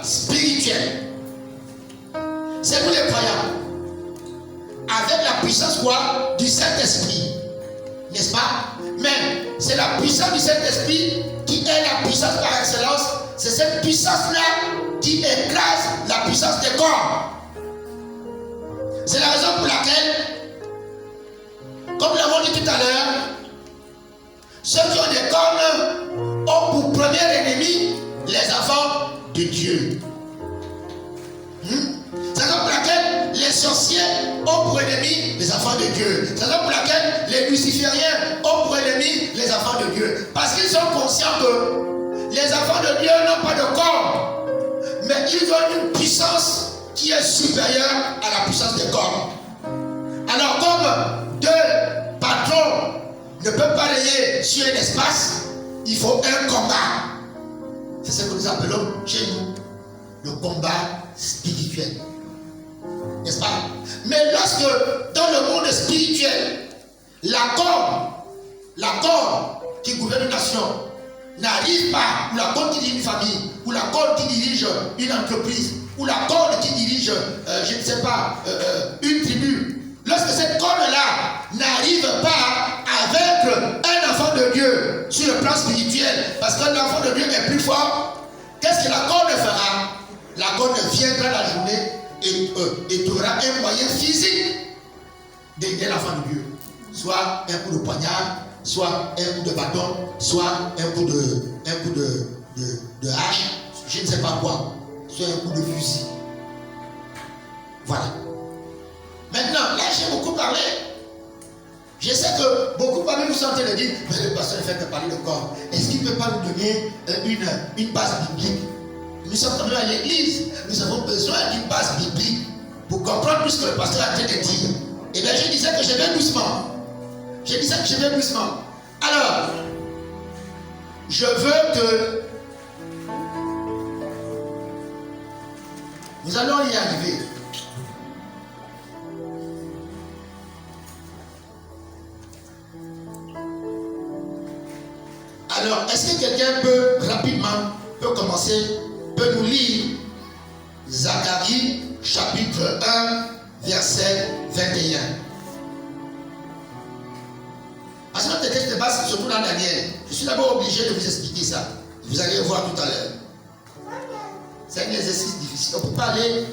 spirituelle. C'est pour les croyants. Avec la puissance quoi? Du Saint-Esprit. N'est-ce pas? Mais c'est la puissance du Saint-Esprit qui est la puissance par excellence. C'est cette puissance-là qui écrase la puissance des corps. C'est la raison pour laquelle, comme nous l'avons dit tout à l'heure, ceux qui ont des cornes ont pour premier ennemi les enfants de Dieu. C'est la raison pour laquelle les sorciers ont pour ennemi les enfants de Dieu. C'est la raison pour laquelle les lucifériens ont pour ennemi les enfants de Dieu. Parce qu'ils sont conscients que les enfants de Dieu n'ont pas de corps, mais ils ont une puissance qui est supérieure à la puissance des corps. Alors comme deux patrons ne peuvent pas régner sur un espace, il faut un combat. C'est ce que nous appelons chez nous le combat spirituel. N'est-ce pas? Mais lorsque dans le monde spirituel, l'accord qui gouverne une nation n'arrive pas, ou l'accord qui dirige une famille, ou l'accord qui dirige une entreprise, ou l'accord qui dirige, je ne sais pas, une tribu, lorsque cette corde-là n'arrive pas avec un enfant de Dieu sur le plan spirituel, parce que l'enfant de Dieu est plus fort, qu'est-ce que la corde fera? La corde viendra la journée et tu auras un moyen physique d'aider l'enfant de Dieu. Soit un coup de poignard, soit un coup de bâton, soit un coup de hache, je ne sais pas quoi, soit un coup de fusil. Voilà. Maintenant, là j'ai beaucoup parlé. Je sais que beaucoup parmi vous sont en train de dire, mais le pasteur ne fait que parler de corps. Est-ce qu'il ne peut pas nous donner une base biblique? Nous sommes quand même à l'église, nous avons besoin d'une base biblique pour comprendre plus ce que le pasteur a en train de dire. Et bien je disais que je vais doucement. Alors, je veux que nous allons y arriver. Alors, est-ce que quelqu'un peut nous lire Zacharie chapitre 1 verset 21. Parce que notre texte de base, surtout dans Daniel, je suis d'abord obligé de vous expliquer ça. Vous allez le voir tout à l'heure. C'est un exercice difficile. On ne peut pas aller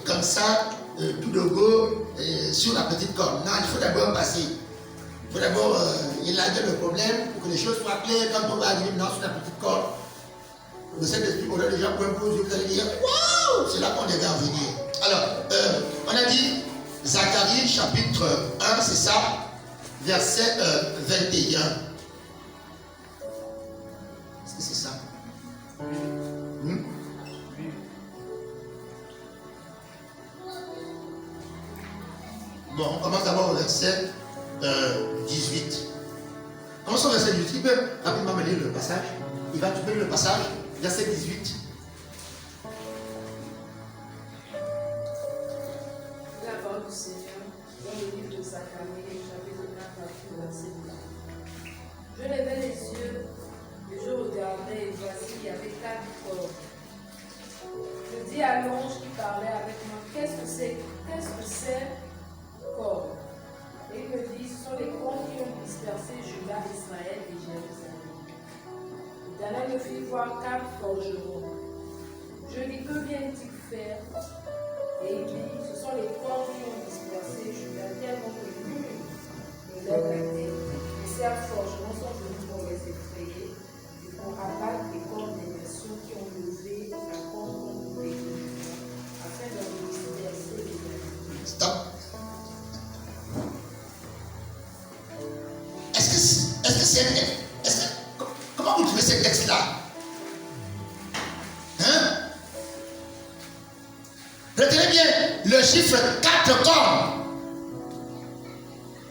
comme ça, tout de go, sur la petite corde. Non, il faut d'abord passer. Il faut d'abord élaguer le problème pour que les choses soient claires. Quand on va arriver maintenant sur la petite corde, le Saint-Esprit, on a déjà point pour vous, vous allez dire waouh, c'est là qu'on devait en venir. Alors, on a dit Zacharie chapitre 1, c'est ça, verset 21. Est-ce que c'est ça? Bon, on commence d'abord au verset 18. Commençons au verset 18. Il peut rapidement me lire le passage. Il va trouver le passage, verset 18. La parole du Seigneur, dans le livre de Zacharie, chapitre 4, verset 18. Je levai les yeux, et je regardais, et voici, il y avait 4 corps. Je dis à l'ange qui parlait avec moi, qu'est-ce que c'est corps? Et il me dit, ce sont les corps qui ont dispersé Juda, Israël et Jérusalem. L'Éternel me fit voir 4 forgerons. Je dis, que viennent-ils faire? Et il dit, ce sont les corps qui ont dispersé Juda, tellement que nul ne lève la tête. Et ces forgerons sont venus pour les effrayer et pour abattre les corps des nations qui ont levé la corps contre les Juda, afin de disperser les nations. Stop. Comment vous trouvez ce texte-là? Hein? Retenez bien le chiffre 4 corps.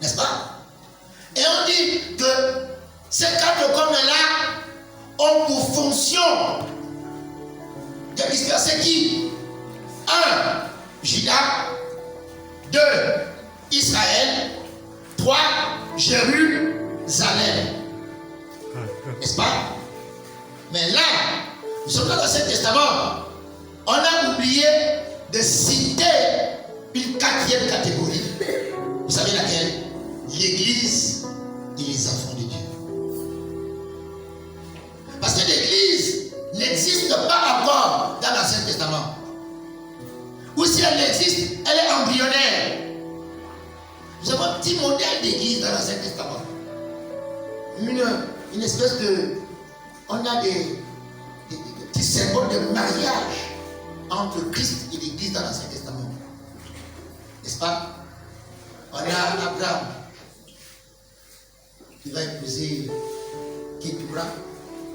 N'est-ce pas? Et on dit que ces 4 corps-là ont pour fonction de disperser qui? 1. Juda. 2. Israël. 3. Jérusalem. N'est-ce pas? Mais là, nous sommes dans l'Ancien Testament. on a oublié de citer une quatrième catégorie. Vous savez laquelle? L'Église et les enfants de Dieu. Parce que l'Église n'existe pas encore dans l'Ancien Testament. Ou si elle existe, elle est embryonnaire. Nous avons un petit modèle d'église dans l'Ancien Testament. Une espèce de... On a des petits symboles de mariage entre Christ et l'Église dans l'Ancien Testament. N'est-ce pas? On a Abraham qui va épouser Kétura.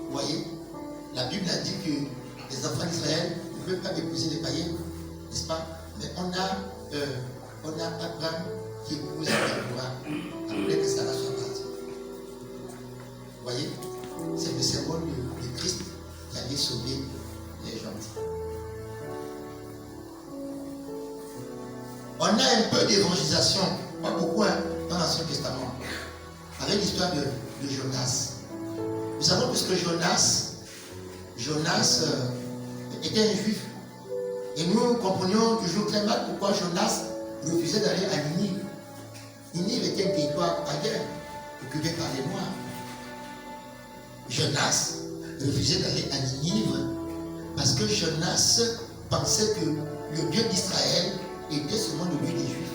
Vous voyez? La Bible a dit que les enfants d'Israël ne peuvent pas épouser les païens. N'est-ce pas? Mais on a Abraham qui épouse Kétura après que Sarah soit partie. Vous voyez? C'est le symbole de Christ qui allait sauver les gentils. On a un peu d'évangélisation, pas beaucoup, dans l'Ancien Testament, avec l'histoire de Jonas. Nous savons que Jonas était un juif. Et nous comprenions toujours très mal pourquoi Jonas refusait d'aller à Ninive. Ninive était un territoire païen, occupé par les Noirs. Jonas refusait d'aller à Ninive parce que Jonas pensait que le Dieu d'Israël était seulement le Dieu des Juifs,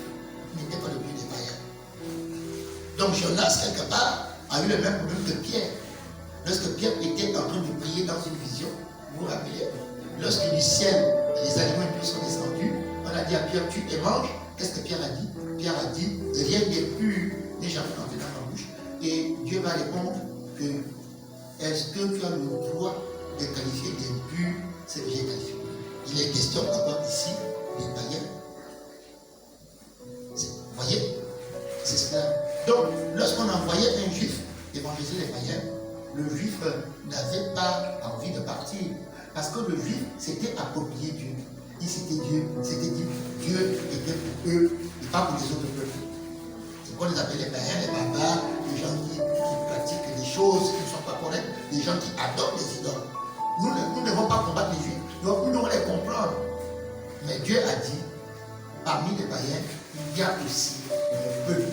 il n'était pas le Dieu des païens. Donc Jonas, quelque part, a eu le même problème que Pierre. Lorsque Pierre était en train de prier dans une vision, vous vous rappelez, lorsque du ciel, les aliments impurs sont descendus, on a dit à Pierre, tu et mange. Qu'est-ce que Pierre a dit? Pierre a dit, rien n'est plus n'est jamais entré dans ma bouche. Et Dieu va répondre que est-ce que tu as le droit de qualifier d'impur ce que j'ai qualifié? Il est question encore ici des païens. Vous voyez? C'est cela. Donc, lorsqu'on envoyait un juif évangéliser les païens, le juif n'avait pas envie de partir. Parce que le juif s'était approprié Dieu. Il s'était dit Dieu était pour eux et pas pour les autres peuples. C'est quoi les appelle les païens, les barbares, les gens qui pratiquent des choses qui ne sont pas correctes, les gens qui adorent des idoles. Nous ne devons pas combattre les juifs, donc nous devons les comprendre. Mais Dieu a dit, parmi les païens, il y a aussi le peuple.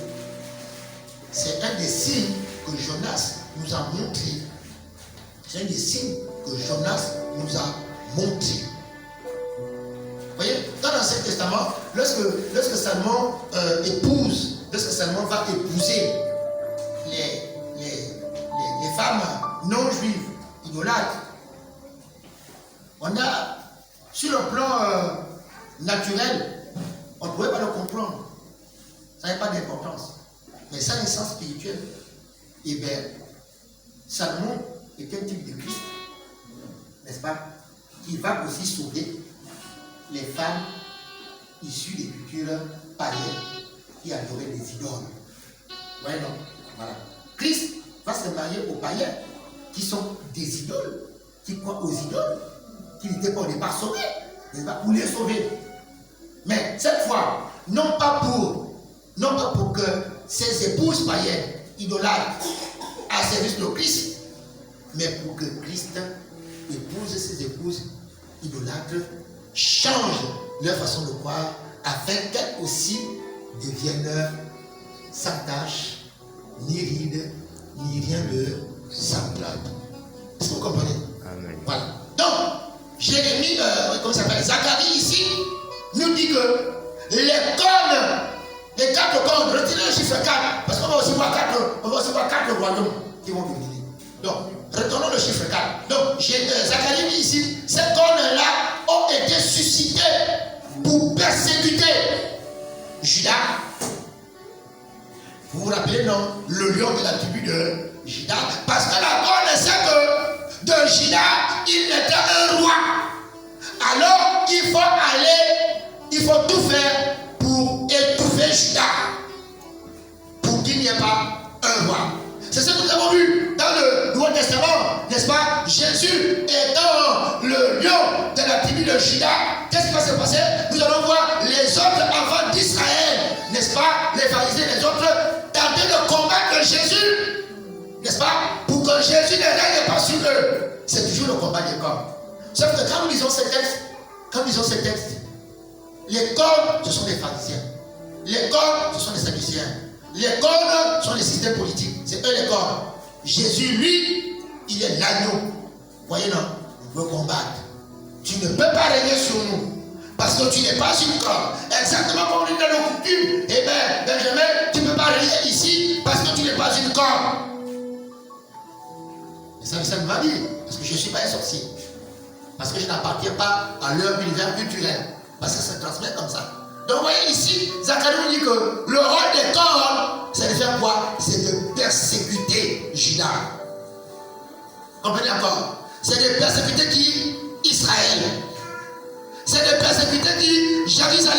C'est un des signes que Jonas nous a montré. C'est un des signes que Jonas nous a montré. Vous voyez, dans l'Ancien Testament, lorsque Salomon lorsque Salomon va épouser les femmes non juives, idolâtres, on a, sur le plan naturel, on ne pouvait pas le comprendre. Ça n'a pas d'importance. Mais ça a un sens spirituel. Et bien, Salomon est un type de Christ, n'est-ce pas, qui va aussi sauver les femmes issues des cultures païennes qui adoraient les idoles. Ouais, non? Voilà. Christ va se marier aux païens qui sont des idoles, qui croient aux idoles, qui n'étaient pas au départ sauvés, n'est-ce pas, pour les sauver. Mais cette fois, non pas pour que ces épouses païennes, idolâtres, à service de Christ, mais pour que Christ épouse ses épouses idolâtres, change leur façon de croire, afin qu'elles aussi deviennent sans tache, ni rides, ni rien de semblable. Est-ce que vous comprenez? Amen. Voilà. Donc, Jérémie, comment ça s'appelle, Zacharie ici, nous dit que les cornes, les 4 cornes, retenez le chiffre 4, parce qu'on va aussi voir 4 royaumes qui vont dominer. Donc, retournons le chiffre 4. Donc, Zacharie dit ici, ces cornes-là ont été suscitées pour persécuter Juda. Vous vous rappelez, non? Le lion de la tribu de Juda. Parce que la corne sait que de Juda, il était un roi. Alors, il faut tout faire pour étouffer Juda. Pour qu'il n'y ait pas un roi. C'est ce que nous avons vu dans le Nouveau Testament, n'est-ce pas? Jésus étant le lion de la tribu de Juda. Qu'est-ce qui va se passer? Nous allons voir les autres enfants d'Israël, n'est-ce pas? Les pharisiens, les autres, tenter de combattre Jésus, n'est-ce pas? Pour que Jésus ne règne pas sur eux. C'est toujours le combat des corps. Sauf que quand nous lisons ces textes, quand ils ont ces textes, les cornes, ce sont des pharisiens. Les cornes, ce sont des sadducéens. Les cornes sont les systèmes politiques. C'est eux les cornes. Jésus, lui, il est l'agneau. Voyez non, on veut combattre. Tu ne peux pas régner sur nous. Parce que tu n'es pas une corne. Exactement comme on dit dans nos coutumes. Eh bien, Benjamin, tu ne peux pas régner ici parce que tu n'es pas une corne. Et ça m'a dit, parce que je ne suis pas un sorcier. Parce que je n'appartiens pas à leur univers culturel. Parce que ça se transmet comme ça. Donc vous voyez ici, Zacharie nous dit que le rôle des cornes, c'est de faire quoi? C'est de persécuter Judas. Comprenez encore? C'est de persécuter qui? Israël. C'est de persécuter qui? Jérusalem.